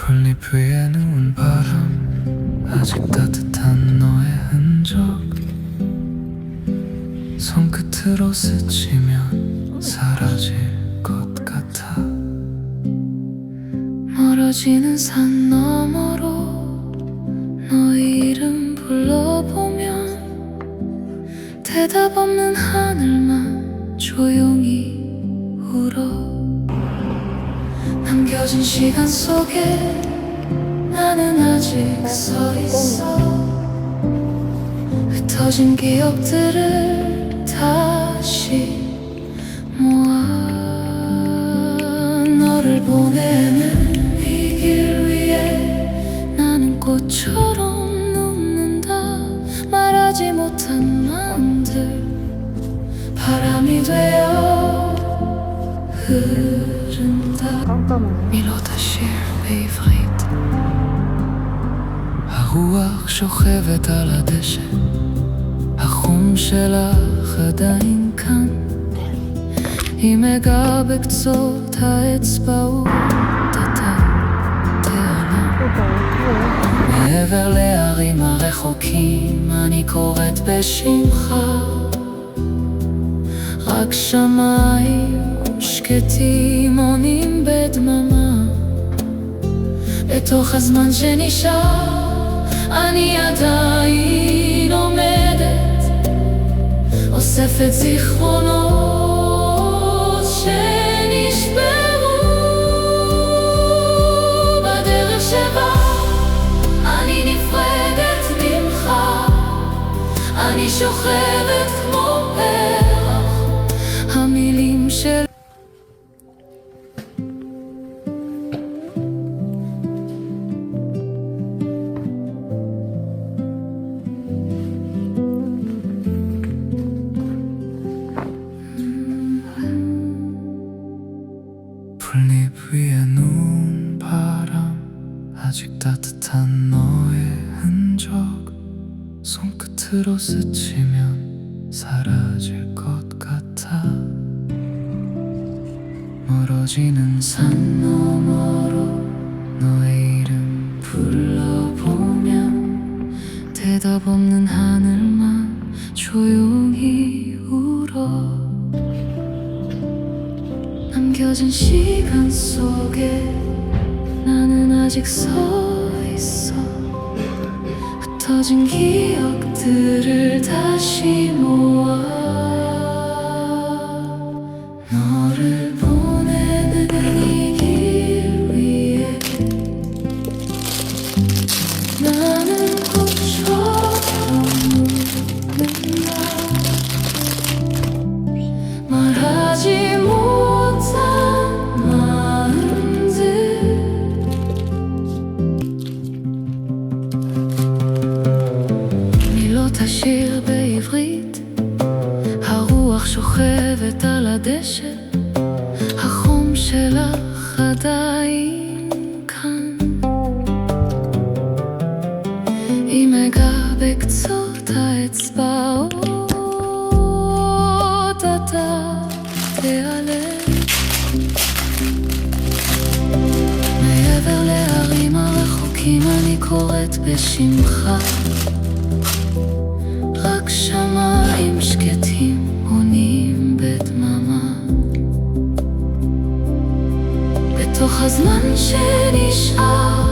풀잎 위에 누운 바람, 아직 따뜻한 너의 흔적, 손끝으로 스치면 사라질 것 같아. 멀어지는 산 너머로 너의 이름 불러보면 대답 없는 하늘만 조용히 울어. 남겨진 시간 속에 나는 아직 서 있어. 흩어진 기억들을 다시 모아. 너를 보내는 이 길 위에 나는 꽃처럼 눕는다. 말하지 못한 마음들 바람이 되어 흐른다. מילות השיר בעברית. הרוח שוכבת על הדשא, החום שלך עדיין כאן. היא מגעה בקצות האצבעות, אתה תיעלם. מעבר להרים הרחוקים אני קוראת בשמך. רק שמיים שקטים עונים בדממה. בתוך הזמן שנשאר אני עדיין עומדת, אוספת זיכרונות שנשברו בדרך שבה אני נפרדת ממך. אני שוכבת כמו פרח, המילים של 풀잎 위에 누운 바람, 아직 따뜻한 너의 흔적, 손끝으로 스치면 사라질 것 같아. 멀어지는 산 너머로 너의 이름 불러보면 대답 없는 하늘만 조용히 울어. 남겨진 시간 속에 나는 아직 서 있어. 흩어진 기억들을 다시 모아. 너를 보내는 이 길 위에 나는 꽃처럼 눕는다. 말하지 못한 마음들 מילות השיר בעברית. הרוח שוכבת על הדשא, החום שלך עדיין כאן. היא מגעה בקצות האצבעות, אתה תיעלם. מעבר להרים הרחוקים אני קוראת בשמך. רק שמיים שקטים עונים בדממה. בתוך הזמן שנשאר